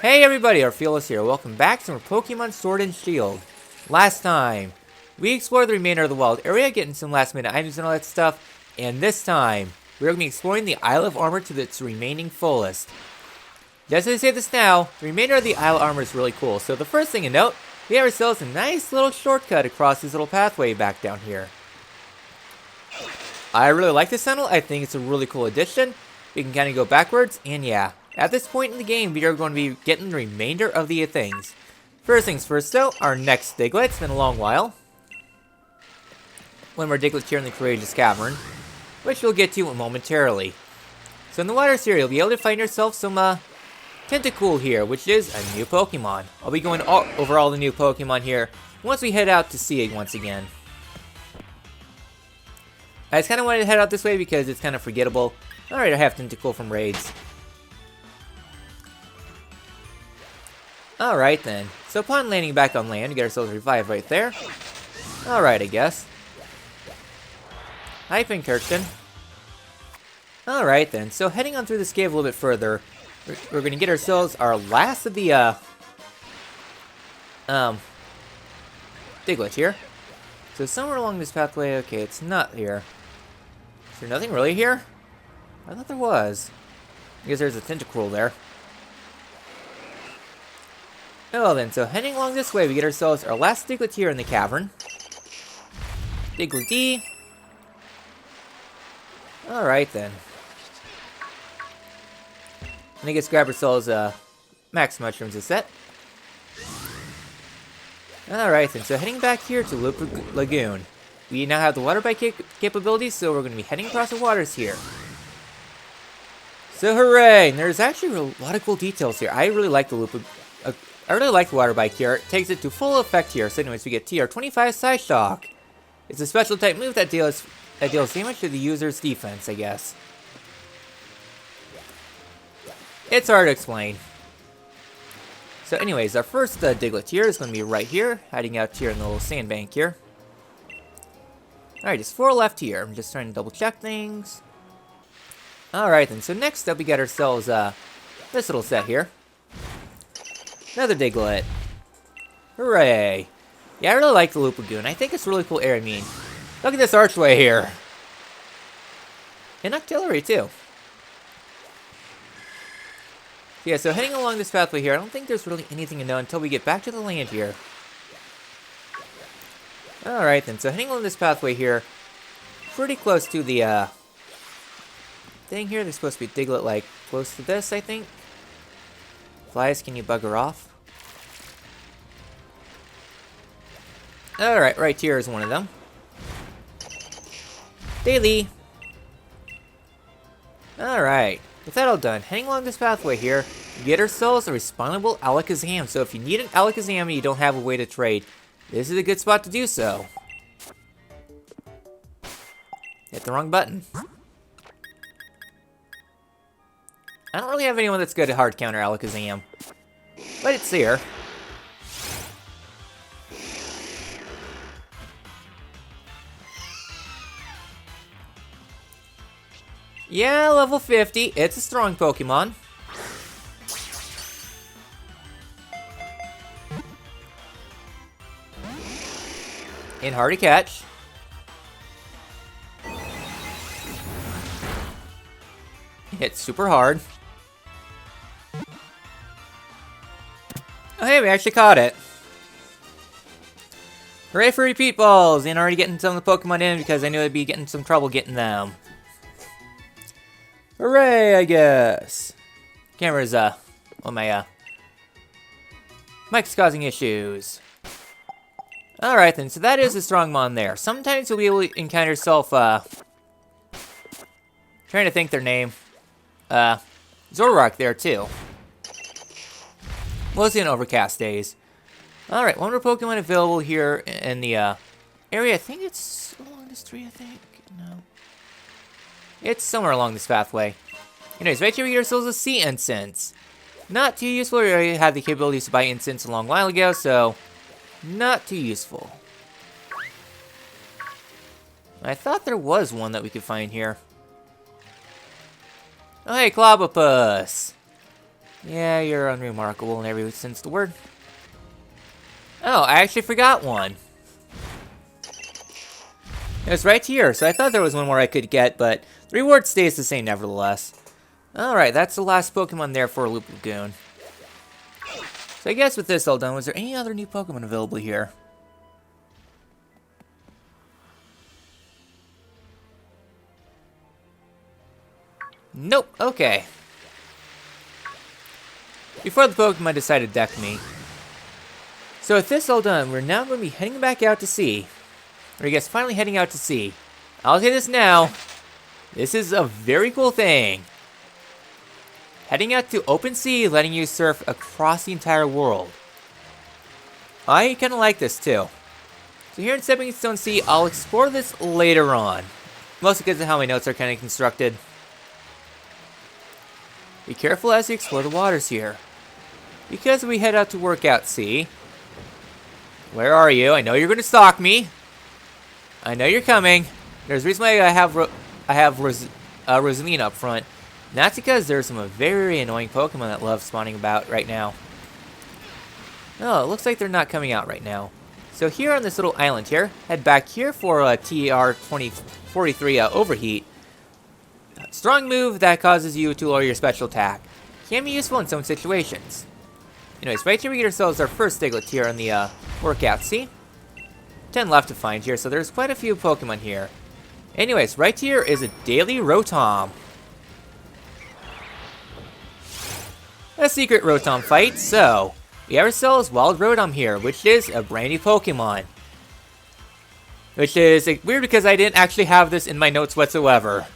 Hey everybody, Orpheolus here. Welcome back to more Pokemon Sword and Shield. Last time, we explored the remainder of the wild area, getting some last minute items and all that stuff. And this time, we're going to be exploring the Isle of Armour to its remaining fullest. Just as I say this now, the remainder of the Isle of Armour is really cool. So the first thing to note, we have ourselves a nice little shortcut across this little pathway back down here. I really like this tunnel. I think it's a really cool addition. We can kind of go backwards, and yeah. At this point in the game, we are going to be getting the remainder of the things. First things first though, our next Diglett. It's been a long while. One more Diglett here in the Courageous Cavern, which we'll get to momentarily. So in the water here, you'll be able to find yourself some Tentacle here, which is a new Pokemon. I'll be going over all the new Pokemon here once we head out to sea once again. I just kind of wanted to head out this way because it's kind of forgettable. Alright, I have Tentacle from raids. Alright then, so upon landing back on land, we get ourselves revived right there. Alright, I guess. Hi, Pinkerton. Alright then, so heading on through this cave a little bit further, we're gonna get ourselves our last of the, Diglett here. So somewhere along this pathway, okay, it's not here. Is there nothing really here? I thought there was. I guess there's a Tentacle there. Oh then, so heading along this way, we get ourselves our last Diglett here in the cavern. Diglett. Alright then. And I guess grab ourselves max mushrooms to set. Alright then, so heading back here to Loop Lagoon. We now have the water bike capabilities, so we're going to be heading across the waters here. So hooray! And there's actually a lot of cool details here. I really like the I really like the water bike here. It takes it to full effect here. So anyways, we get TR25 Side Shock. It's a special type move that deals damage to the user's defense, I guess. It's hard to explain. So anyways, our first Diglett here is going to be right here, hiding out here in the little sandbank here. Alright, there's 4 left here. I'm just trying to double check things. Alright then, so next up we got ourselves this little set here. Another Diglett. Hooray. Yeah, I really like the Loop Lagoon. I think it's a really cool area. I mean, look at this archway here. And artillery, too. Yeah, so heading along this pathway here, I don't think there's really anything to know until we get back to the land here. Alright then, so heading along this pathway here, pretty close to the, thing here. There's supposed to be Diglett, like, close to this, I think. Flies, can you bugger off? Alright, right here is one of them. Daily! Alright, with that all done, heading along this pathway here, we get ourselves a respawnable Alakazam. So if you need an Alakazam and you don't have a way to trade, this is a good spot to do so. Hit the wrong button. I don't really have anyone that's good at hard counter Alakazam, but it's here. Yeah, level 50. It's a strong Pokemon. And hard to catch. Hits super hard. Oh hey, we actually caught it. Hooray for repeat balls! And already getting some of the Pokemon in because I knew I'd be getting some trouble getting them. Hooray, I guess. Camera's, well, my, mic's causing issues. Alright then, so that is a strong mon there. Sometimes you'll be able to encounter yourself, trying to think their name. Zoroark there, too. Mostly in overcast days. Alright, one more Pokemon available here in the, area. I think it's along this tree, I think. No. It's somewhere along this pathway. Anyways, right here we get ourselves a Sea Incense. Not too useful. We already had the capabilities to buy incense a long while ago, so not too useful. I thought there was one that we could find here. Oh, hey, Clobopus. Yeah, you're unremarkable in every sense of the word. Oh, I actually forgot one. It was right here, so I thought there was one more I could get, but the reward stays the same nevertheless. Alright, that's the last Pokemon there for Loop Lagoon. So I guess with this all done, was there any other new Pokemon available here? Nope, okay. Before the Pokemon decided to deck me. So with this all done, we're now going to be heading back out to sea. Or I guess finally heading out to sea. I'll say this now. This is a very cool thing. Heading out to open sea, letting you surf across the entire world. I kind of like this too. So here in Stepping Stone Sea, I'll explore this later on. Mostly because of how my notes are kind of constructed. Be careful as you explore the waters here. Because we head out to Workout Sea. Where are you? I know you're going to stalk me. I know you're coming. There's a reason why I have Rosalina up front. And that's because there's some very annoying Pokemon that love spawning about right now. Oh, it looks like they're not coming out right now. So here on this little island here, head back here for a TR-2043 Overheat. Strong move that causes you to lower your special attack. Can be useful in some situations. Anyways, right here we get ourselves our first Diglett here on the Workout Sea. 10 left to find here, so there's quite a few Pokemon here. Anyways, right here is a daily Rotom. A secret Rotom fight, so we have ourselves Wild Rotom here, which is a brand new Pokemon. Which is weird because I didn't actually have this in my notes whatsoever.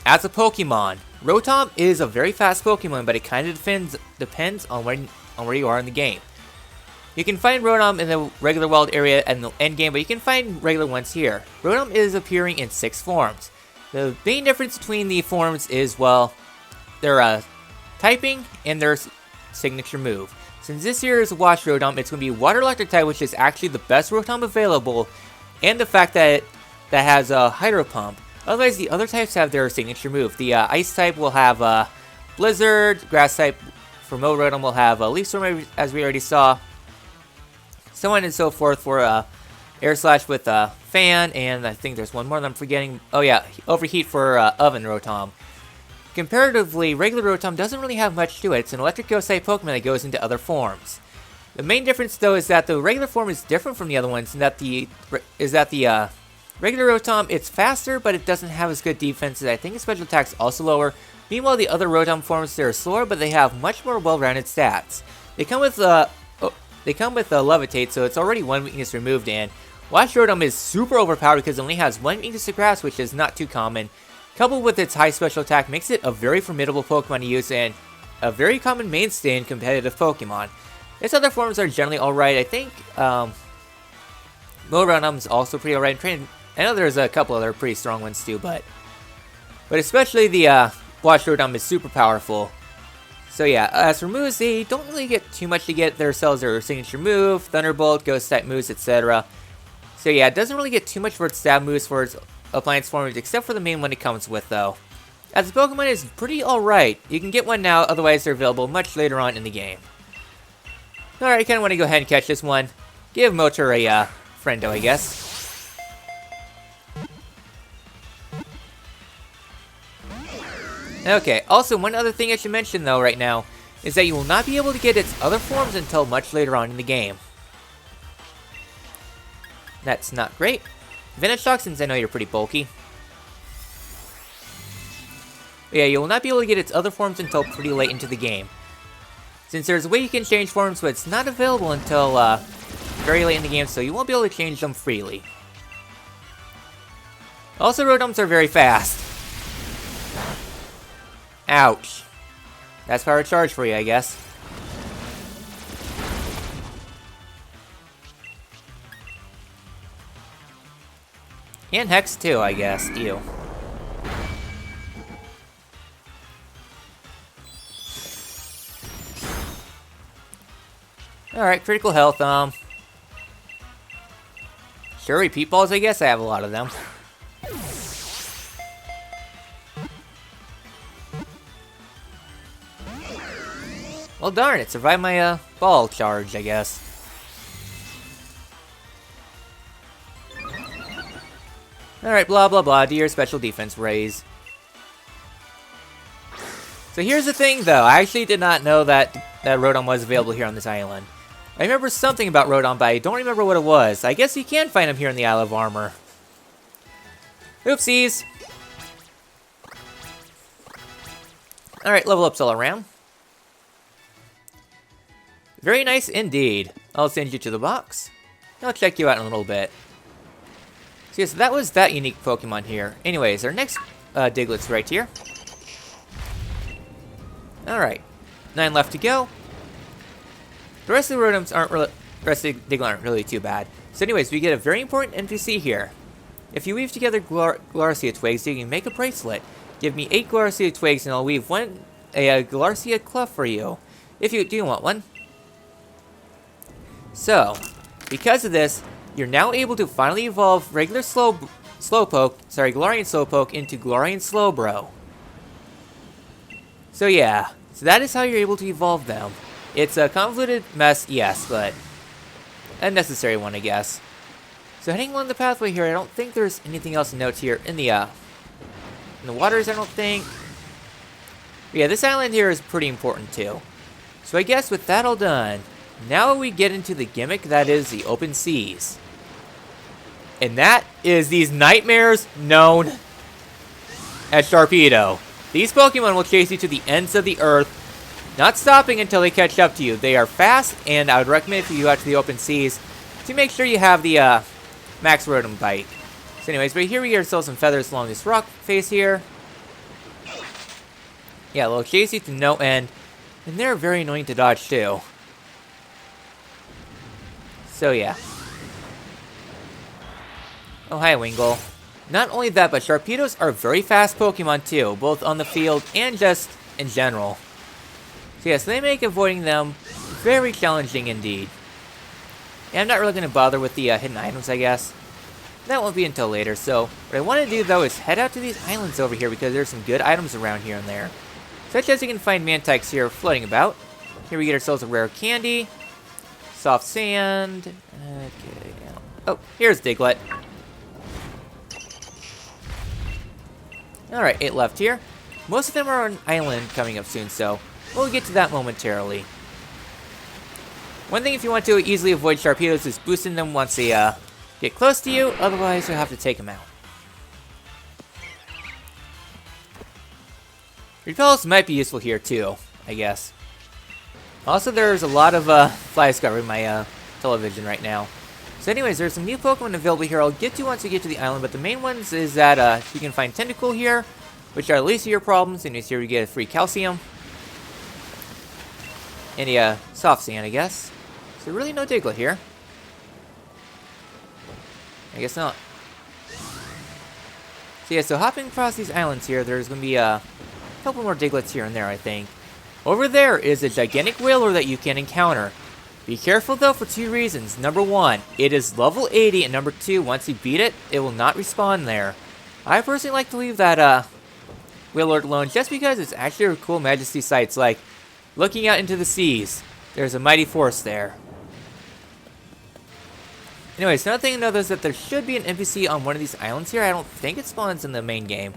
As a Pokemon, Rotom is a very fast Pokemon, but it kind of depends on where you are in the game. You can find Rotom in the regular wild area and the end game, but you can find regular ones here. Rotom is appearing in 6 forms. The main difference between the forms is, well, their typing and their signature move. Since this here is a Wash Rotom, it's going to be Water Electric type, which is actually the best Rotom available, and the fact that that has a Hydro Pump. Otherwise, the other types have their signature move. The Ice type will have Blizzard, Grass type for Mo Rotom will have Leaf Storm, as we already saw. So on and so forth for Air Slash with Fan, and I think there's one more that I'm forgetting. Oh yeah, Overheat for Oven Rotom. Comparatively, regular Rotom doesn't really have much to it. It's an Electric Ghost type Pokemon that goes into other forms. The main difference though is that the regular form is different from the other ones, and that the regular Rotom, it's faster, but it doesn't have as good defenses. I think its special attack's also lower. Meanwhile, the other Rotom forms, they're slower, but they have much more well-rounded stats. They come with Levitate, so it's already one weakness removed, and Wash Rotom is super overpowered because it only has one weakness to Grass, which is not too common. Coupled with its high special attack, makes it a very formidable Pokemon to use, and a very common mainstay in competitive Pokemon. Its other forms are generally alright. I think Mo Rotom's also pretty alright. I know there's a couple other pretty strong ones too, but especially the Wash Rotom is super powerful. So yeah, as for moves, they don't really get too much to get themselves their signature move, Thunderbolt, Ghost type moves, etc. So yeah, it doesn't really get too much for its stab moves for its appliance forms, except for the main one it comes with though. As a Pokemon is pretty alright. You can get one now, otherwise they're available much later on in the game. Alright, I kinda wanna go ahead and catch this one. Give Motor a friendo, I guess. Okay, also one other thing I should mention though right now is that you will not be able to get its other forms until much later on in the game. That's not great. Venoshock, since I know you're pretty bulky. But yeah, you will not be able to get its other forms until pretty late into the game. Since there's a way you can change forms, but it's not available until very late in the game, so you won't be able to change them freely. Also, Rotoms are very fast. Ouch. That's Power Charge for you, I guess. And Hex too, I guess. Ew. Alright, critical health, sure, repeat balls, I guess I have a lot of them. Well, darn it. Survived my ball charge, I guess. Alright, blah blah blah. Do your special defense raise. So here's the thing, though. I actually did not know that Rotom was available here on this island. I remember something about Rotom, but I don't remember what it was. I guess you can find him here in the Isle of Armour. Oopsies! Alright, level ups all around. Very nice indeed. I'll send you to the box. I'll check you out in a little bit. So yes, that was that unique Pokemon here. Anyways, our next Diglett's right here. Alright, 9 left to go. The rest of the Rotoms aren't really, the rest of the Diglett aren't really too bad. So anyways, we get a very important NPC here. If you weave together Glarcia twigs, you can make a bracelet. Give me 8 Glarcia twigs and I'll weave a Glarcia clef for you. If you do want one. So, because of this, you're now able to finally evolve regular Galarian Slowpoke into Galarian Slowbro. So yeah, so that is how you're able to evolve them. It's a convoluted mess, yes, but a necessary one, I guess. So heading along the pathway here, I don't think there's anything else to note here in the waters, I don't think. But yeah, this island here is pretty important too. So I guess with that all done, now we get into the gimmick that is the open seas. And that is these nightmares known as Sharpedo. These Pokemon will chase you to the ends of the earth, not stopping until they catch up to you. They are fast, and I would recommend if you go out to the open seas to make sure you have the Max Rotom Bite. So anyways, right here we get ourselves some feathers along this rock face here. Yeah, they'll chase you to no end, and they're very annoying to dodge too. So yeah. Oh, hi, Wingull. Not only that, but Sharpedos are very fast Pokemon too, both on the field and just in general. So yes, they make avoiding them very challenging indeed. And I'm not really going to bother with the hidden items, I guess. That won't be until later, so what I want to do though is head out to these islands over here because there's some good items around here and there. Such as you can find Mantikes here floating about. Here we get ourselves a rare candy. Soft sand. Okay. Oh, here's Diglett. Alright, 8 left here. Most of them are on island coming up soon, so we'll get to that momentarily. One thing if you want to easily avoid Sharpedos is boosting them once they get close to you, otherwise you'll have to take them out. Repels might be useful here too, I guess. Also, there's a lot of flies covering my television right now. So anyways, there's some new Pokemon available here I'll get to once we get to the island, but the main ones is that you can find Tentacle here, which are the least of your problems, and here we get a free calcium. And a soft sand, I guess. So really no Diglett here. I guess not. So yeah, so hopping across these islands here, there's going to be a couple more Digletts here and there, I think. Over there is a gigantic whaler that you can encounter. Be careful though for 2 reasons. Number 1, it is level 80, and number 2, once you beat it, it will not respawn there. I personally like to leave that whaler alone just because it's actually a cool majesty sights, like looking out into the seas. There's a mighty force there. Anyways, another thing to note is that there should be an NPC on one of these islands here. I don't think it spawns in the main game.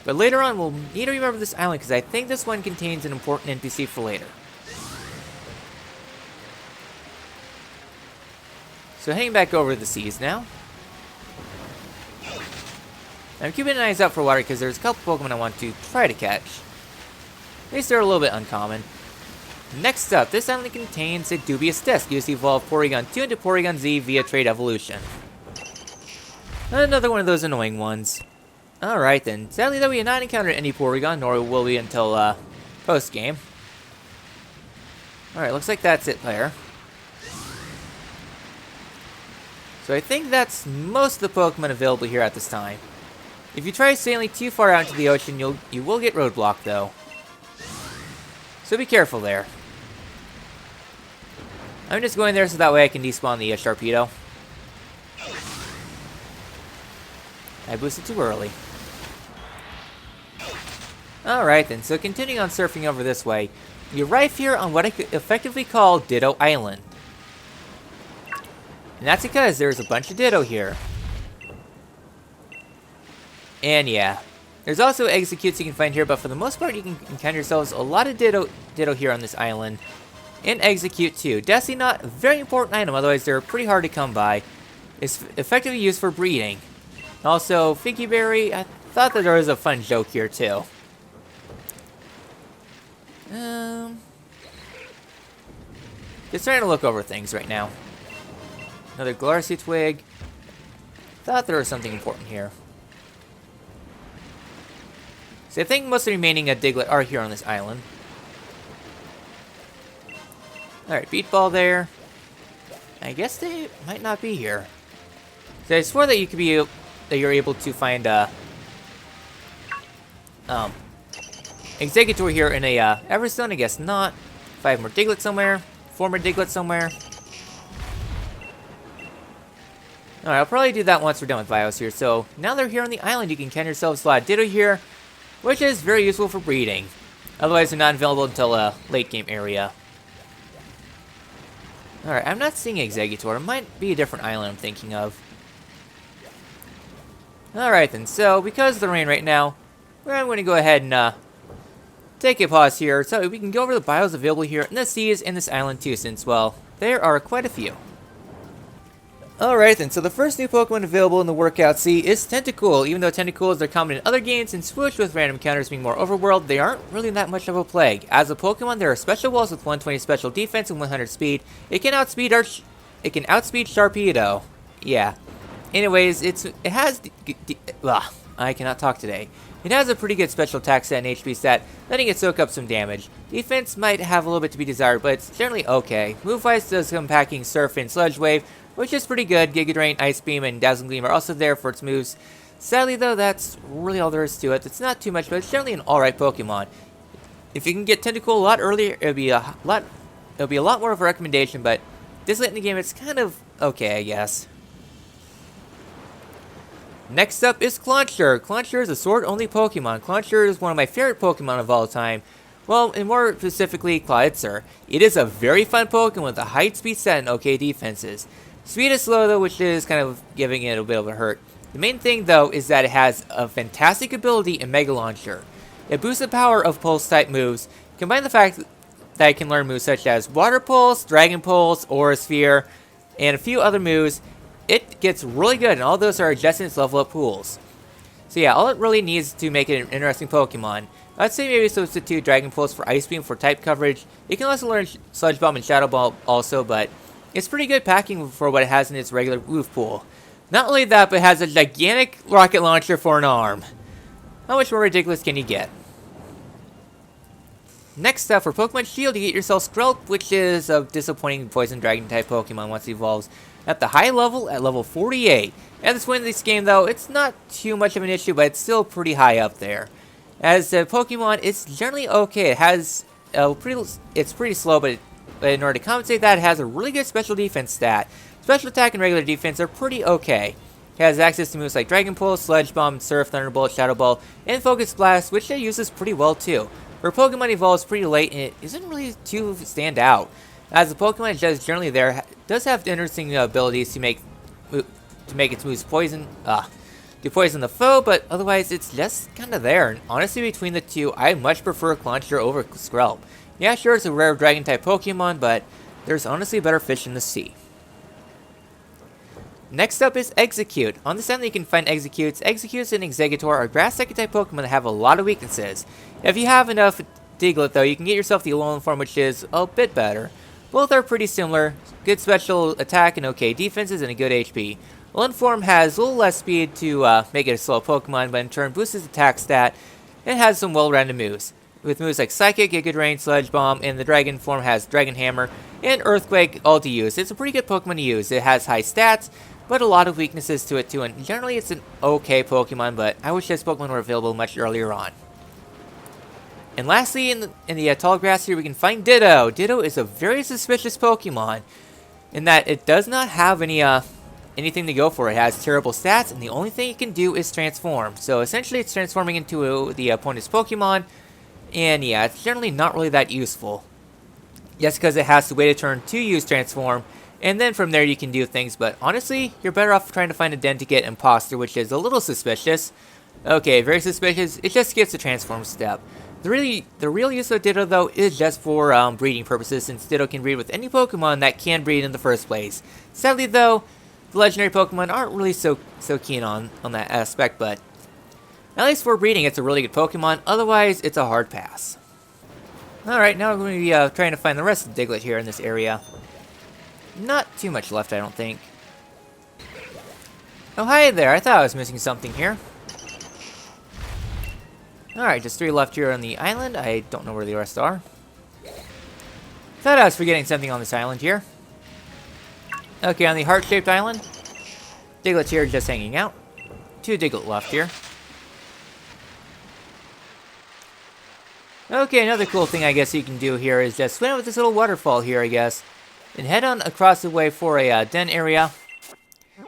But later on, we'll need to remember this island because I think this one contains an important NPC for later. So heading back over to the seas now. I'm keeping an eyes out for water because there's a couple Pokemon I want to try to catch. At least they're a little bit uncommon. Next up, this island contains a dubious disc used to evolve Porygon 2 into Porygon Z via trade evolution. Another one of those annoying ones. Alright then, sadly though we have not encountered any Porygon, nor will we until post-game. Alright, looks like that's it there. So I think that's most of the Pokemon available here at this time. If you try sailing too far out into the ocean, you will get roadblocked though. So be careful there. I'm just going there so that way I can despawn the Sharpedo. I boosted too early. Alright then, so continuing on surfing over this way, you arrive here on what I could effectively call Ditto Island. And that's because there's a bunch of Ditto here. And yeah, there's also executes you can find here, but for the most part you can encounter yourselves a lot of Ditto here on this island. And execute too. Definitely not a very important item, otherwise they're pretty hard to come by. It's effectively used for breeding. Also, Figgy Berry, I thought that there was a fun joke here too. Just trying to look over things right now. Another Glarsy Twig. Thought there was something important here. So I think most of the remaining Diglett are here on this island. Alright, Beat Ball there. I guess they might not be here. So I swore that you're able to find Executor here in a Everstone. I guess not. 5 more Diglett somewhere. 4 more Diglett somewhere. Alright, I'll probably do that once we're done with Bios here. So, now they're here on the island, you can encounter yourselves a lot of Ditto here, which is very useful for breeding. Otherwise, they're not available until a late game area. Alright, I'm not seeing Executor. It might be a different island I'm thinking of. Alright then, so because of the rain right now, I'm going to go ahead and take a pause here so we can go over the bios available here in the seas in this island too, since, well, there are quite a few. Alright then, so the first new Pokemon available in the Workout Sea is Tentacle. Even though Tentacles are common in other games and swoosh with random encounters being more overworld, they aren't really that much of a plague. As a Pokemon, there are special walls with 120 special defense and 100 speed. It can outspeed Sharpedo. Yeah. Anyways, I cannot talk today. It has a pretty good special attack stat and HP stat, letting it soak up some damage. Defense might have a little bit to be desired, but it's generally okay. Move-wise does come packing Surf and Sludge Wave, which is pretty good. Giga Drain, Ice Beam, and Dazzling Gleam are also there for its moves. Sadly though, that's really all there is to it. It's not too much, but it's generally an alright Pokemon. If you can get Tentacle a lot earlier, it'll be a lot more of a recommendation, but this late in the game, it's kind of okay, I guess. Next up is Clauncher. Clauncher is a sword-only Pokemon. Clauncher is one of my favorite Pokemon of all time. Well, and more specifically, Clawitzer. It is a very fun Pokemon with a high speed set and okay defenses. Speed is slow though, which is kind of giving it a bit of a hurt. The main thing though is that it has a fantastic ability in Mega Launcher. It boosts the power of Pulse type moves. Combine the fact that it can learn moves such as Water Pulse, Dragon Pulse, Aura Sphere, and a few other moves. It gets really good, and all those are adjusted in its level up pools. So yeah, all it really needs to make it an interesting Pokemon. I'd say maybe substitute Dragon Pulse for Ice Beam for type coverage. You can also learn Sludge Bomb and Shadow Ball also, but it's pretty good packing for what it has in its regular move pool. Not only that, but it has a gigantic rocket launcher for an arm. How much more ridiculous can you get? Next up, for Pokemon Shield, you get yourself Skrelp, which is a disappointing Poison Dragon type Pokemon once it evolves. At the high level, at level 48. At this point in this game, though, it's not too much of an issue, but it's still pretty high up there. As a Pokemon, it's generally okay. It has it's pretty slow, but in order to compensate that, it has a really good special defense stat. Special attack and regular defense are pretty okay. It has access to moves like Dragon Pulse, Sludge Bomb, Surf, Thunderbolt, Shadow Ball, and Focus Blast, which it uses pretty well too. For Pokemon evolves pretty late, and it isn't really too stand out. As a Pokemon is just generally there, it does have interesting abilities to make its moves poison, to poison the foe, but otherwise it's just kind of there. And honestly, between the two, I much prefer Clauncher over Skrelp. Yeah, sure, it's a rare Dragon-type Pokemon, but there's honestly better fish in the sea. Next up is Execute. On this island you can find Executes. Executes and Exeggutor are grass-type Pokemon that have a lot of weaknesses. If you have enough Diglett, though, you can get yourself the Alolan form, which is a bit better. Both are pretty similar, good special attack and okay defenses and a good HP. Alolan form has a little less speed to make it a slow Pokemon, but in turn boosts its attack stat and has some well-rounded moves. With moves like Psychic, Giga Drain, Sludge Bomb, and the Dragon form has Dragon Hammer and Earthquake all to use. It's a pretty good Pokemon to use. It has high stats, but a lot of weaknesses to it too, and generally it's an okay Pokemon, but I wish this Pokemon were available much earlier on. And lastly, in the tall grass here, we can find Ditto. Ditto is a very suspicious Pokemon in that it does not have anything to go for. It has terrible stats, and the only thing it can do is transform. So essentially, it's transforming into the opponent's Pokemon, And yeah, it's generally not really that useful. Just because it has to wait a turn to use Transform, and then from there you can do things, but honestly, you're better off trying to find a den to get Imposter, which is a little suspicious. Okay, very suspicious. It just skips the Transform step. The real use of Ditto, though, is just for breeding purposes, since Ditto can breed with any Pokemon that can breed in the first place. Sadly, though, the legendary Pokemon aren't really so keen on that aspect, but at least for breeding, it's a really good Pokemon. Otherwise, it's a hard pass. Alright, now we're going to be trying to find the rest of Diglett here in this area. Not too much left, I don't think. Oh, hi there. I thought I was missing something here. Alright, just 3 left here on the island. I don't know where the rest are. Thought I was forgetting something on this island here. Okay, on the heart-shaped island, Diglett's here just hanging out. 2 Diglett left here. Okay, another cool thing I guess you can do here is just swim with this little waterfall here, I guess. And head on across the way for a den area.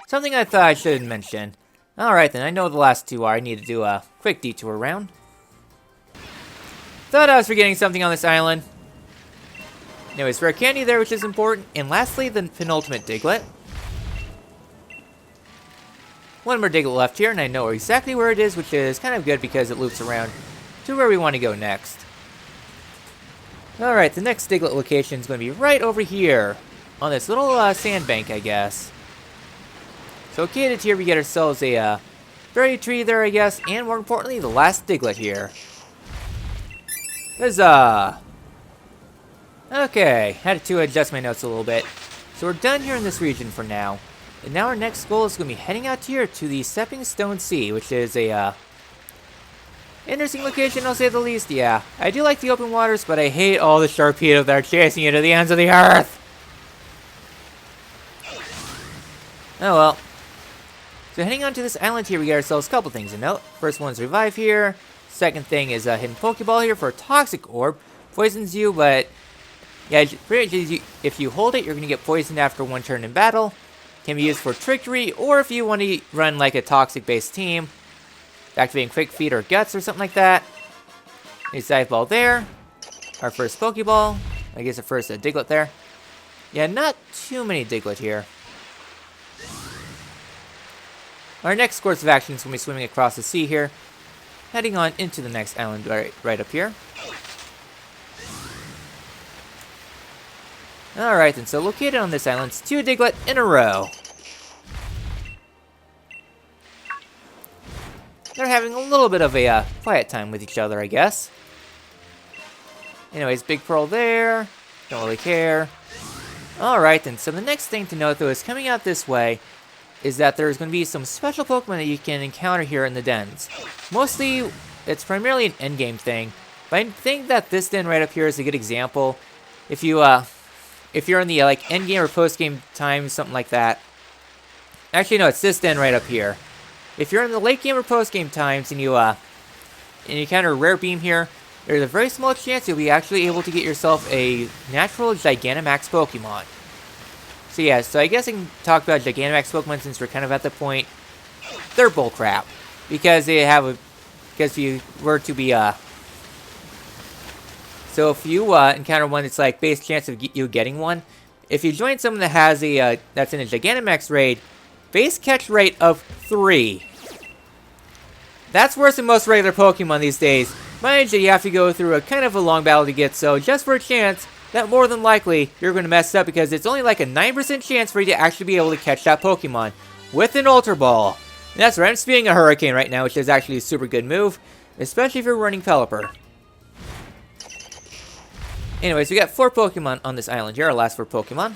Something I thought I should mention. Alright then, I know the last 2 are. I need to do a quick detour around. Thought I was forgetting something on this island. Anyways, rare candy there, which is important. And lastly, the penultimate Diglett. 1 more Diglett left here, and I know exactly where it is, which is kind of good because it loops around to where we want to go next. Alright, the next Diglett location is going to be right over here. On this little sandbank, I guess. So located here, we get ourselves a berry tree there, I guess. And more importantly, the last Diglett here. Huzzah! Okay, had to adjust my notes a little bit. So we're done here in this region for now. And now our next goal is going to be heading out here to the Stepping Stone Sea, which is a interesting location, I'll say the least. Yeah, I do like the open waters, but I hate all the Sharpedo that are chasing you to the ends of the earth. Oh well. So heading onto this island here, we get ourselves a couple things to note. First one's Revive here. Second thing is a hidden Pokeball here for a Toxic Orb. Poisons you, but yeah, if you hold it, you're going to get poisoned after 1 turn in battle. Can be used for Trickery, or if you want to run like a Toxic-based team, activating Quick Feet or Guts or something like that. A Dive Ball there. Our first Pokeball. I guess our first Diglett there. Yeah, not too many Diglett here. Our next course of action is going to be swimming across the sea here. Heading on into the next island right up here. Alright then, so located on this island is 2 Diglett in a row. They're having a little bit of a quiet time with each other, I guess. Anyways, Big Pearl there. Don't really care. Alright then, so the next thing to note though is coming out this way is that there's going to be some special Pokemon that you can encounter here in the dens. Mostly, it's primarily an endgame thing, but I think that this den right up here is a good example. If you're in the like endgame or postgame time, something like that. Actually, no, it's this den right up here. If you're in the late game or postgame times and you encounter a rare beam here, there's a very small chance you'll be actually able to get yourself a natural Gigantamax Pokemon. So yeah, so I guess I can talk about Gigantamax Pokemon since we're kind of at the point. They're bullcrap. Because they have a... Because if you were to be, So if you encounter one, it's like base chance of you getting one. If you join someone that has a, that's in a Gigantamax raid, base catch rate of 3. That's worse than most regular Pokemon these days. Mind you, you have to go through a kind of a long battle to get, so just for a chance, that more than likely, you're going to mess up because it's only like a 9% chance for you to actually be able to catch that Pokemon with an Ultra Ball. And that's right, I'm spinning a Hurricane right now, which is actually a super good move, especially if you're running Pelipper. Anyways, we got 4 Pokemon on this island here, our last 4 Pokemon.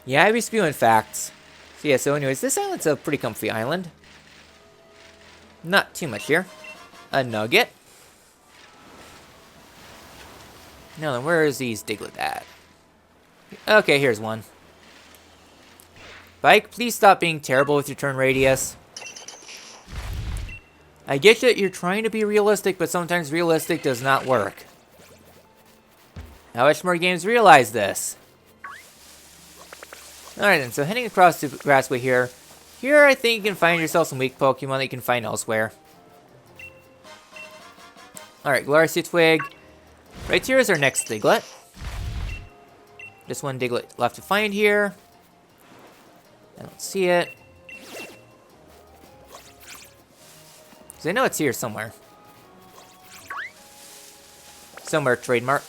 Yeah, I be spewing facts. So yeah, so anyways, this island's a pretty comfy island. Not too much here. A Nugget. Now then, where is these Diglett at? Okay, here's one. Bike, please stop being terrible with your turn radius. I get that you're trying to be realistic, but sometimes realistic does not work. How much more games realize this? Alright then, so heading across the grassway here. Here I think you can find yourself some weak Pokemon that you can find elsewhere. Alright, Glorious Twig. Right here is our next Diglett. Just one Diglett left to find here. I don't see it. Because I know it's here somewhere. Somewhere, trademark.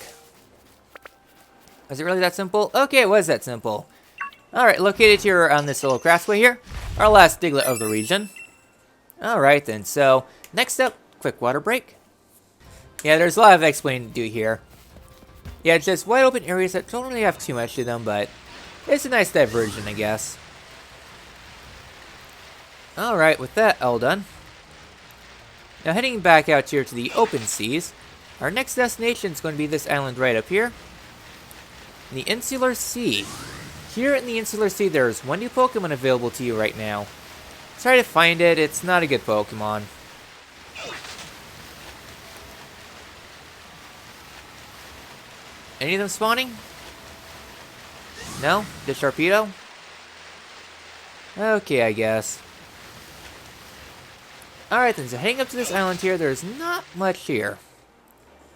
Was it really that simple? Okay, it was that simple. Alright, located here on this little craftsway here. Our last Diglett of the region. Alright then, so next up, quick water break. Yeah, there's a lot of explaining to do here. Yeah, it's just wide open areas that don't really have too much to them, but it's a nice diversion, I guess. Alright, with that all done. Now heading back out here to the open seas, our next destination is going to be this island right up here. The Insular Sea. Here in the Insular Sea, there's one new Pokemon available to you right now. Try to find it, it's not a good Pokemon. Any of them spawning? No? The Sharpedo? Okay, I guess. Alright then, so heading up to this island here, there's not much here.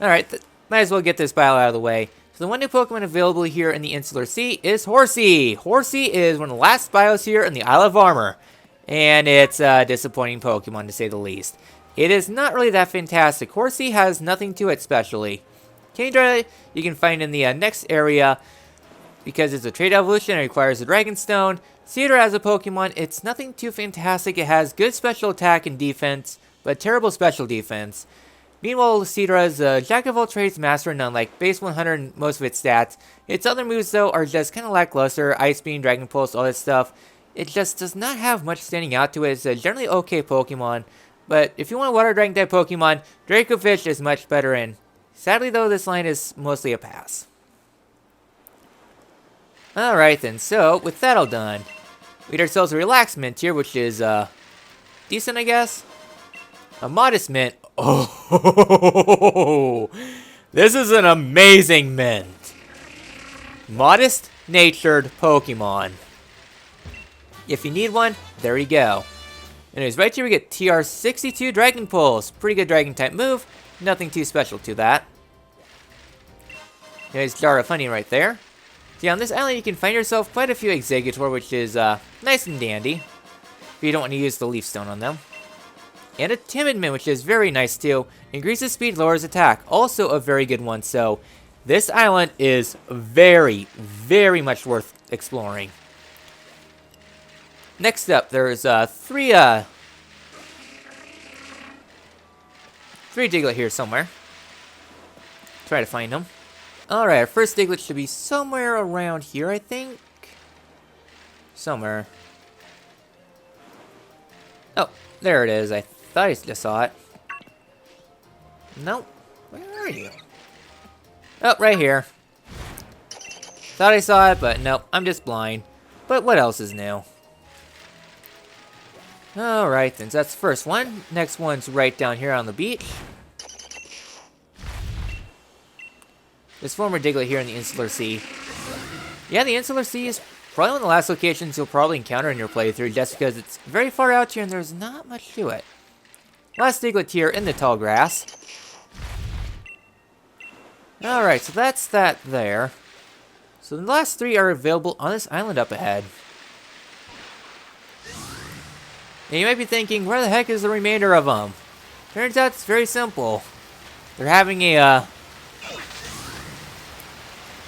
Alright, might as well get this battle out of the way. So the one new Pokemon available here in the Insular Sea is Horsea. Horsea is one of the last bios here in the Isle of Armour. And it's a disappointing Pokemon to say the least. It is not really that fantastic. Horsea has nothing to it specially. Kingdra you can find in the next area because it's a trade evolution and requires a Dragon Stone. Cedar as a Pokemon, it's nothing too fantastic. It has good special attack and defense, but terrible special defense. Meanwhile, Cedar is a jack of all trades, master of none, like base 100 in most of its stats. Its other moves, though, are just kind of lackluster. Ice Beam, Dragon Pulse, all that stuff. It just does not have much standing out to it. It's a generally okay Pokemon. But if you want a Water Dragon type Pokemon, Draco Fish is much better in. Sadly, though, this line is mostly a pass. Alright then, so with that all done, we had ourselves a relaxed mint here, which is decent, I guess. A modest mint. Oh, this is an amazing mint. Modest natured Pokemon. If you need one, there you go. Anyways, right here we get TR62 Dragon Pulse. Pretty good Dragon type move. Nothing too special to that. There's Jar of Honey right there. So yeah, on this island you can find yourself quite a few Executor, which is nice and dandy. If you don't want to use the Leaf Stone on them. And a Timid Mint, which is very nice too. Increases speed, lowers attack. Also a very good one. So this island is very, very much worth exploring. Next up, there's three Diglett here somewhere. Try to find them. Alright, our first Diglett should be somewhere around here, I think. Somewhere. Oh, there it is. I thought I just saw it. Nope. Where are you? Oh, right here. Thought I saw it, but nope. I'm just blind. But what else is new? Alright then, so that's the first one. Next one's right down here on the beach. This former Diglett here in the Insular Sea. Yeah, the Insular Sea is probably one of the last locations you'll probably encounter in your playthrough just because it's very far out here and there's not much to it. Last Diglett here in the tall grass. Alright, so that's that there. So the last three are available on this island up ahead. And you might be thinking, where the heck is the remainder of them? Turns out it's very simple. They're having a,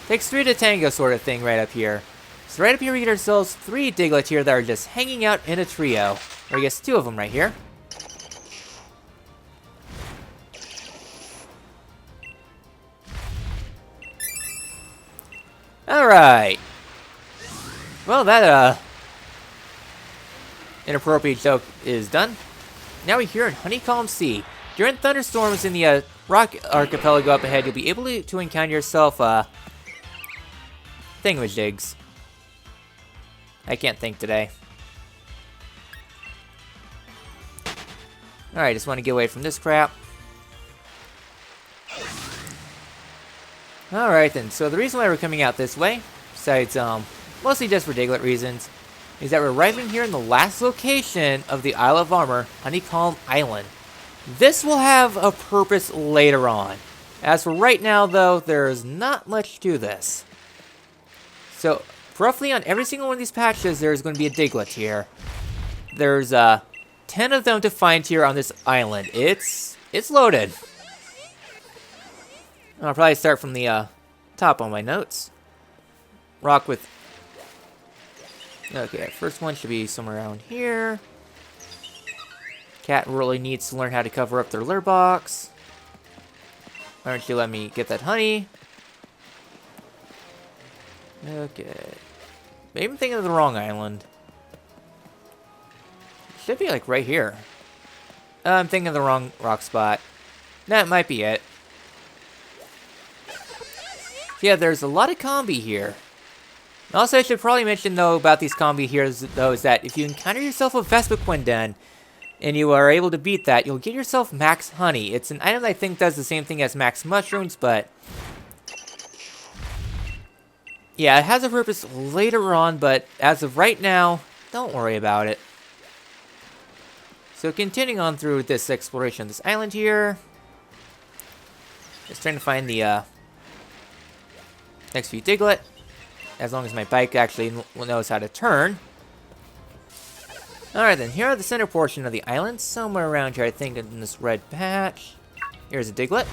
takes three to tango sort of thing right up here. So right up here we get ourselves three Diglett here that are just hanging out in a trio. Or I guess two of them right here. Alright. Well, that, inappropriate joke is done. Now we're here in Honeycomb Sea. During thunderstorms in the rock archipelago up ahead, you'll be able to encounter yourself thingamajigs. I can't think today. Alright, just want to get away from this crap. Alright then, so the reason why we're coming out this way, besides mostly just for Diglett reasons, is that we're arriving here in the last location of the Isle of Armour, Honeycomb Island. This will have a purpose later on. As for right now, though, there's not much to this. So, roughly on every single one of these patches, there's going to be a Diglett here. There's 10 of them to find here on this island. It's loaded. I'll probably start from the top on my notes. Rock with... Okay, first one should be somewhere around here. Cat really needs to learn how to cover up their litter box. Why don't you let me get that honey? Okay. Maybe I'm thinking of the wrong island. Should be like right here. I'm thinking of the wrong rock spot. That might be it. Yeah, there's a lot of combi here. Also, I should probably mention, though, about these combi here, though, is that if you encounter yourself a Vespiquen, and you are able to beat that, you'll get yourself max honey. It's an item that I think does the same thing as max mushrooms, but... yeah, it has a purpose later on, but as of right now, don't worry about it. So continuing on through this exploration of this island here. Just trying to find the next few Diglett. As long as my bike actually knows how to turn. Alright then, here are the center portion of the island. Somewhere around here, I think, in this red patch. Here's a Diglett.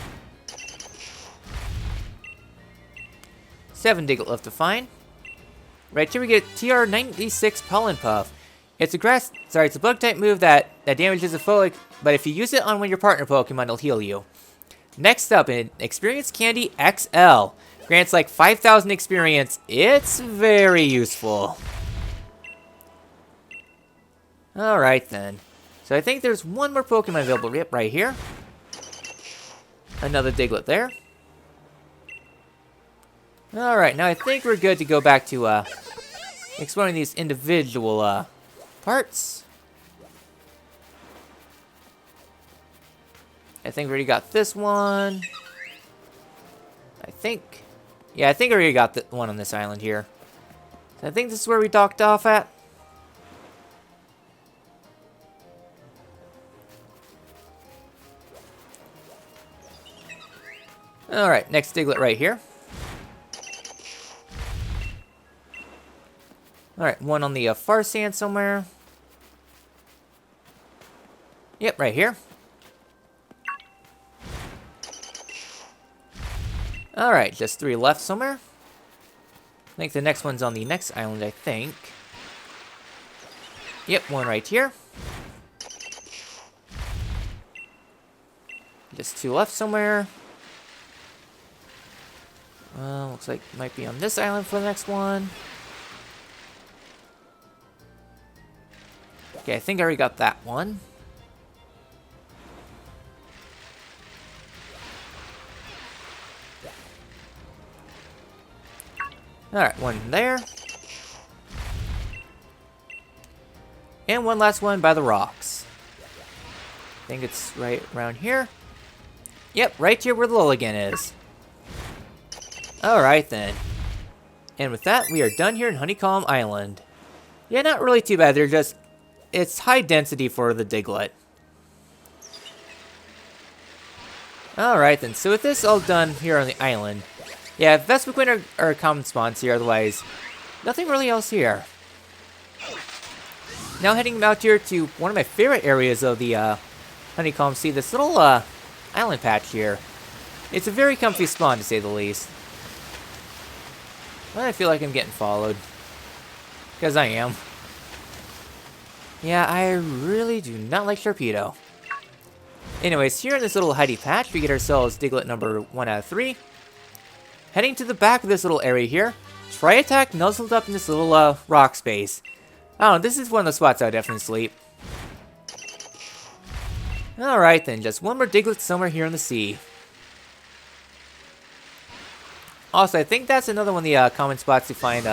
7 Diglett left to find. Right here we get TR96 Pollen Puff. It's a bug type move that damages a foe, but if you use it on one of your partner Pokemon, it'll heal you. Next up, an Experience Candy XL. Grants like 5,000 experience. It's very useful. Alright then. So I think there's one more Pokemon available. Yep, right here. Another Diglett there. Alright, now I think we're good to go back to exploring these individual parts. I think we already got this one. Yeah, I think I already got the one on this island here. So I think this is where we docked off at. Alright, next Diglett right here. Alright, one on the far sand somewhere. Yep, right here. Alright, just 3 left somewhere. I think the next one's on the next island, I think. Yep, one right here. Just 2 left somewhere. Well, looks like it might be on this island for the next one. Okay, I think I already got that one. Alright, one there. And one last one by the rocks. I think it's right around here. Yep, right here where the Lilligant is. Alright then. And with that, we are done here in Honeycomb Island. Yeah, not really too bad. They're just... it's high density for the Diglett. Alright then, so with this all done here on the island... yeah, Vespiquen are common spawns here, otherwise, nothing really else here. Now heading out here to one of my favorite areas of the Honeycomb Sea, this little island patch here. It's a very comfy spawn, to say the least. I feel like I'm getting followed. Because I am. Yeah, I really do not like Sharpedo. Anyways, here in this little hidey patch, we get ourselves Diglett number 1 out of 3. Heading to the back of this little area here, Tri-Attack nuzzled up in this little rock space. I don't know, this is one of the spots I would definitely sleep. Alright then, just one more Diglett somewhere here in the sea. Also, I think that's another one of the common spots to find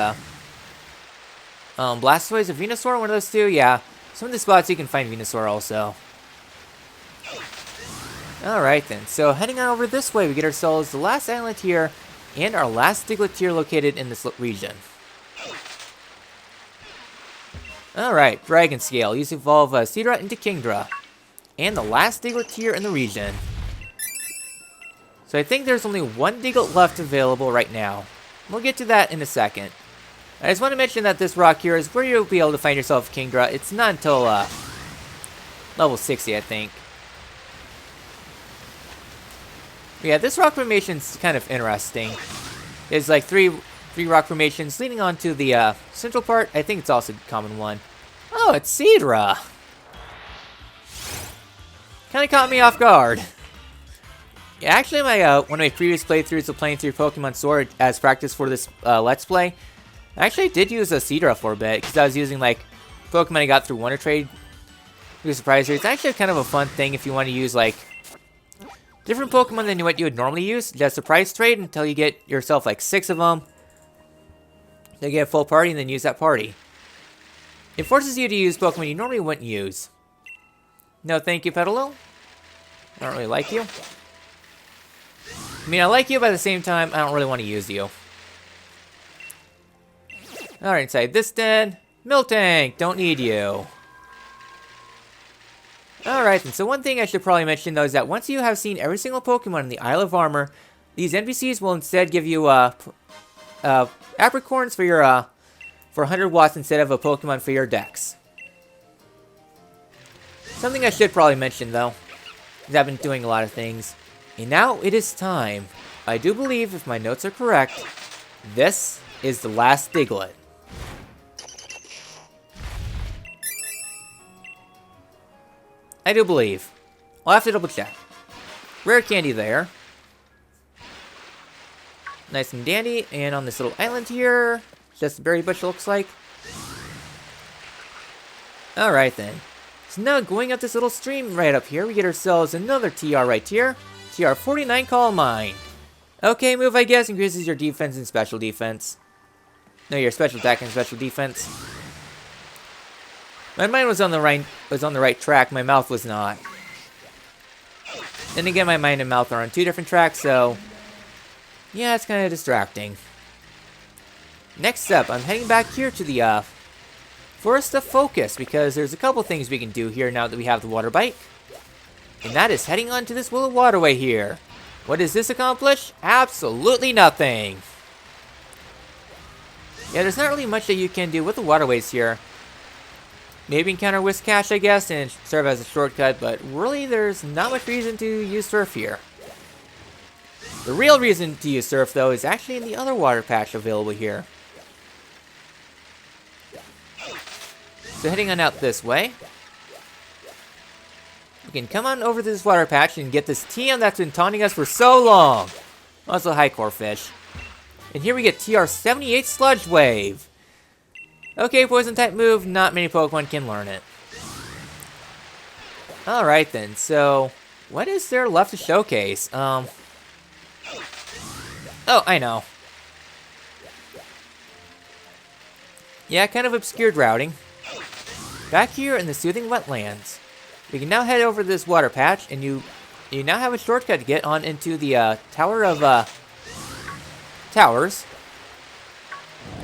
Blastoise or Venusaur, one of those two, yeah. Some of the spots you can find Venusaur also. Alright then, so heading on over this way, we get ourselves the last island here, and our last Diglett tier located in this region. Alright, Dragon Scale. Use Evolve Seedra into Kingdra. and the last Diglett tier in the region. So I think there's only one Diglett left available right now. We'll get to that in a second. I just want to mention that this rock here is where you'll be able to find yourself Kingdra. It's not until level 60, I think. But yeah, this rock formation's kind of interesting. There's like three rock formations leading on to the central part. I think it's also a common one. Oh, it's Cedra! Kind of caught me off guard. Yeah, actually, one of my previous playthroughs of playing through Pokemon Sword as practice for this Let's Play, I actually did use a Cedra for a bit, because I was using, like, Pokemon I got through Wonder Trade through Surprise Trade. It's actually kind of a fun thing if you want to use, like, different Pokemon than what you would normally use. Just Surprise Trade until you get yourself, like, 6 of them. Then get a full party, and then use that party. It forces you to use Pokemon you normally wouldn't use. No thank you, Petalil. I don't really like you. I mean, I like you, but at the same time, I don't really want to use you. Alright, inside this den. Miltank, don't need you. Alright, and so one thing I should probably mention, though, is that once you have seen every single Pokemon in the Isle of Armour, these NPCs will instead give you, apricorns for your, for 100 watts instead of a Pokemon for your dex. Something I should probably mention, though, is I've been doing a lot of things. And now it is time. I do believe, if my notes are correct, this is the last Diglett. I do believe. I'll have to double check. Rare candy there. Nice and dandy. And on this little island here, just a berry bush looks like. Alright then. So now going up this little stream right up here, we get ourselves another TR right here. TR 49 Calm Mind. Okay, move I guess increases your defense and special defense. No, your special attack and special defense. My mind was on the right track, my mouth was not. Then again, my mind and mouth are on 2 different tracks, so yeah, it's kind of distracting. Next up, I'm heading back here to the Forest of Focus, because there's a couple things we can do here now that we have the water bike. And that is heading on to this little waterway here. What does this accomplish? Absolutely nothing. Yeah, there's not really much that you can do with the waterways here. Maybe encounter Whiscash, I guess, and serve as a shortcut, but really there's not much reason to use Surf here. The real reason to use Surf, though, is actually in the other water patch available here. So heading on out this way, we can come on over to this water patch and get this TM that's been taunting us for so long. Also, hi, Corphish. And here we get TR 78 Sludge Wave. Okay, poison type move, not many Pokemon can learn it. Alright then, so what is there left to showcase? Oh, I know. Yeah, kind of obscured routing. Back here in the Soothing Wetlands, we can now head over to this water patch, and you now have a shortcut to get on into the Tower of Towers.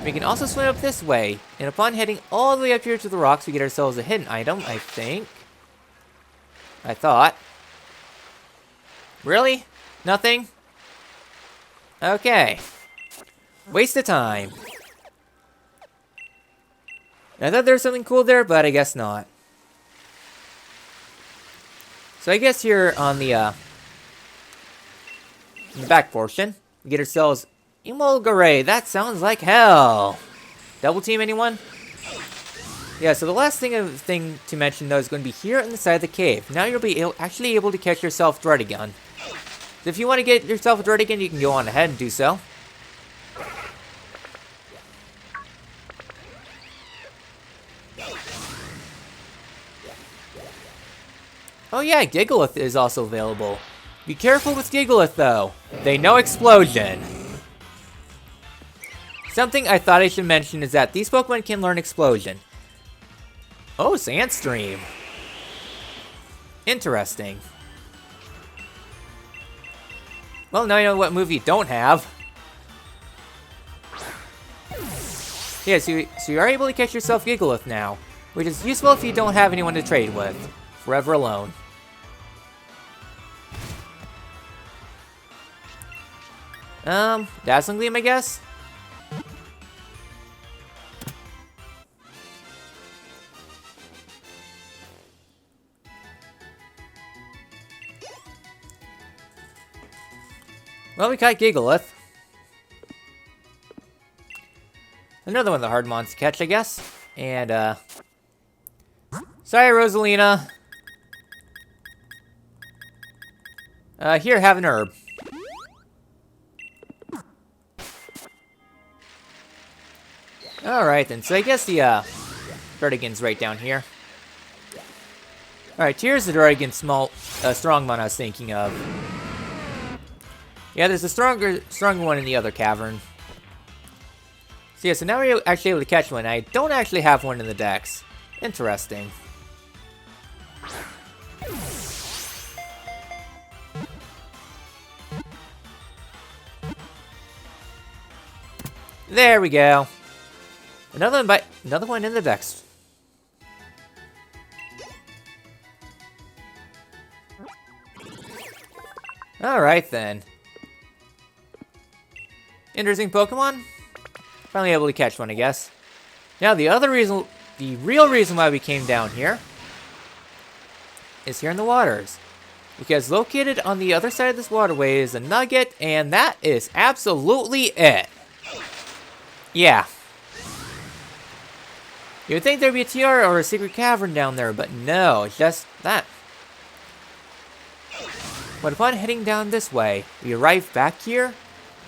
We can also swim up this way, and upon heading all the way up here to the rocks, we get ourselves a hidden item, I think. I thought. Really? Nothing? Okay. Waste of time. I thought there was something cool there, but I guess not. So I guess here on the in the back portion, we get ourselves Emulgare. That sounds like hell. Double team, anyone? Yeah, so the last thing to mention, though, is going to be here on the side of the cave. Now you'll be actually able to catch yourself Druddigon. So if you want to get yourself a Druddigon, you can go on ahead and do so. Oh yeah, Diglett is also available. Be careful with Diglett, though. They know Explosion. Something I thought I should mention is that these Pokemon can learn Explosion. Oh, Sandstream. Interesting. Well, now you know what move you don't have. Yeah, so you are able to catch yourself Diglett now, which is useful if you don't have anyone to trade with. Forever alone. Dazzling Gleam, I guess? Well, we caught Gigalith. Another one of the hard mons to catch, I guess. And, sorry, Rosalina. Here, have an herb. Alright then, so I guess the, Dardigan's right down here. Alright, here's the Dardigan strong one I was thinking of. Yeah, there's a stronger one in the other cavern. So yeah, so now we're actually able to catch one. I don't actually have one in the decks. Interesting. There we go. Another one in the decks. Alright then. Interesting Pokemon. Finally able to catch one, I guess. Now the real reason why we came down here is here in the waters. Because located on the other side of this waterway is a nugget, and that is absolutely it. Yeah. You would think there'd be a tiara or a secret cavern down there, but no, it's just that. But upon heading down this way, we arrive back here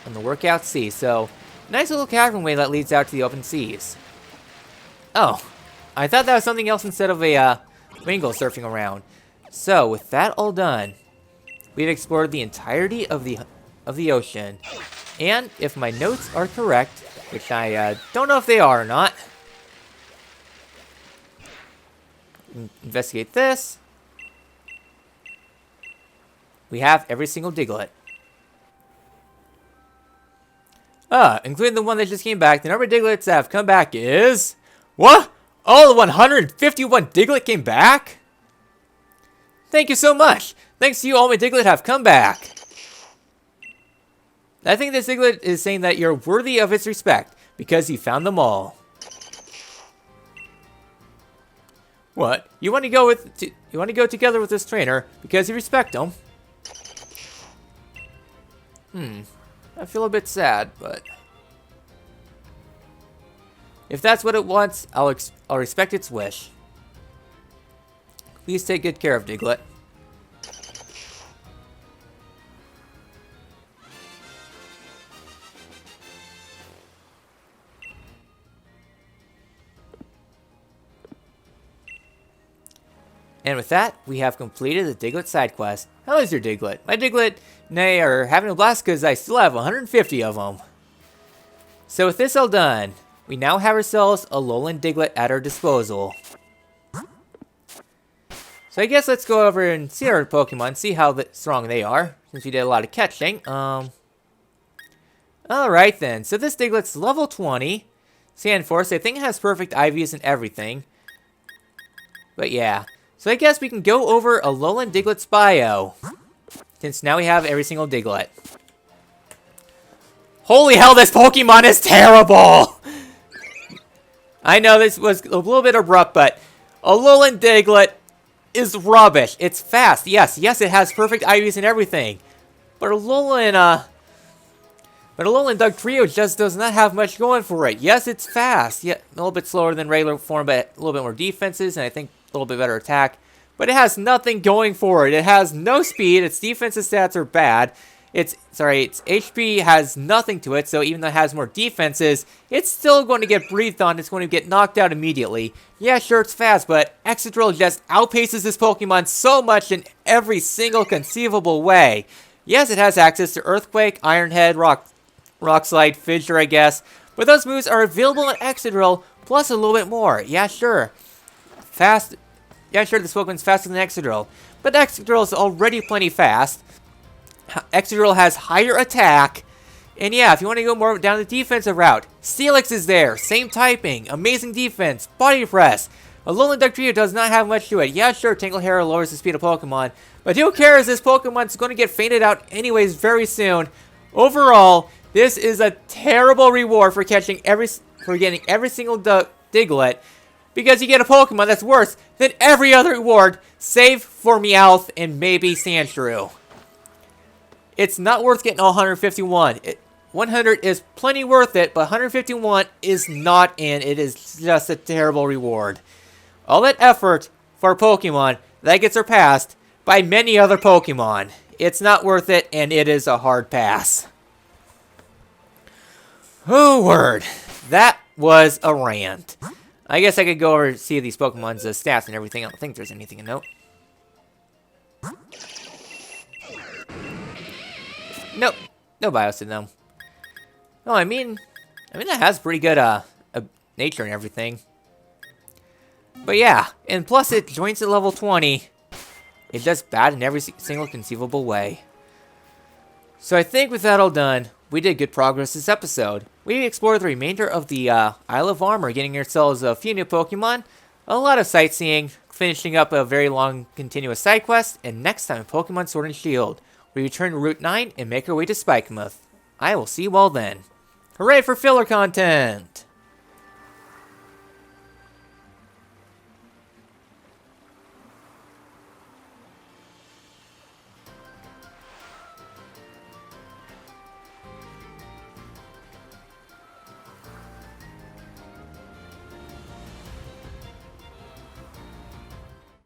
on the Workout Sea, so nice little cavernway that leads out to the open seas. Oh, I thought that was something else instead of a Wingull surfing around. So, with that all done, we've explored the entirety of the ocean. And if my notes are correct, which I don't know if they are or not, investigate this. We have every single Diglett. Including the one that just came back, the number of Diglets that have come back is... What? All the 151 Diglett came back? Thank you so much! Thanks to you, all my Diglett have come back. I think this Diglett is saying that you're worthy of its respect, because you found them all. What? You want to go together with this trainer, because you respect him? I feel a bit sad, but... If that's what it wants, I'll respect its wish. Please take good care of Diglett. And with that, we have completed the Diglett side quest. How is your Diglett? My Diglett and I are having a blast because I still have 150 of them. So with this all done, we now have ourselves a Alolan Diglett at our disposal. So I guess let's go over and see our Pokemon, see how strong they are, since we did a lot of catching. Alright then, so this Diglett's level 20. Sandforce, I think it has perfect IVs and everything. But yeah. So I guess we can go over Alolan Diglett's bio. Since now we have every single Diglett. Holy hell, this Pokemon is terrible! I know this was a little bit abrupt, but Alolan Diglett is rubbish. It's fast. Yes, it has perfect IVs and everything. But Alolan Dugtrio just does not have much going for it. Yes, it's fast. Yeah, a little bit slower than regular form, but a little bit more defenses, and I think a little bit better attack. But it has nothing going for it. It has no speed. Its defensive stats are bad. Its HP has nothing to it, so even though it has more defenses, it's still going to get breathed on. It's going to get knocked out immediately. Yeah, sure, it's fast, but Excadrill just outpaces this Pokemon so much in every single conceivable way. Yes, it has access to Earthquake, Iron Head, Rock Slide, Fissure, I guess, but those moves are available in Excadrill, plus a little bit more. Yeah, sure. Fast. Yeah, sure, this Pokemon's faster than Excadrill, but Excadrill is already plenty fast. Excadrill has higher attack, and yeah, if you want to go more down the defensive route, Steelix is there, same typing, amazing defense, body press. Alolan Dugtrio does not have much to it. Yeah, sure, Tangle Hair lowers the speed of Pokemon, but who cares? This Pokemon's going to get fainted out anyways very soon. Overall, this is a terrible reward for getting every single Diglett, because you get a Pokemon that's worse than every other reward, save for Meowth and maybe Sandshrew. It's not worth getting all 151. 100 is plenty worth it, but 151 is not, and it is just a terrible reward. All that effort for a Pokemon that gets surpassed by many other Pokemon. It's not worth it, and it is a hard pass. Oh, word. That was a rant. I guess I could go over and see these Pokemon's stats and everything. I don't think there's anything to note. Nope. No bios in them. No, I mean that has pretty good nature and everything. But yeah, and plus it joins at level 20. It does bad in every single conceivable way. So I think with that all done, we did good progress this episode. We explored the remainder of the Isle of Armour, getting ourselves a few new Pokemon, a lot of sightseeing, finishing up a very long continuous side quest, and next time Pokemon Sword and Shield, we return to Route 9 and make our way to Spikemuth. I will see you all then. Hooray for filler content!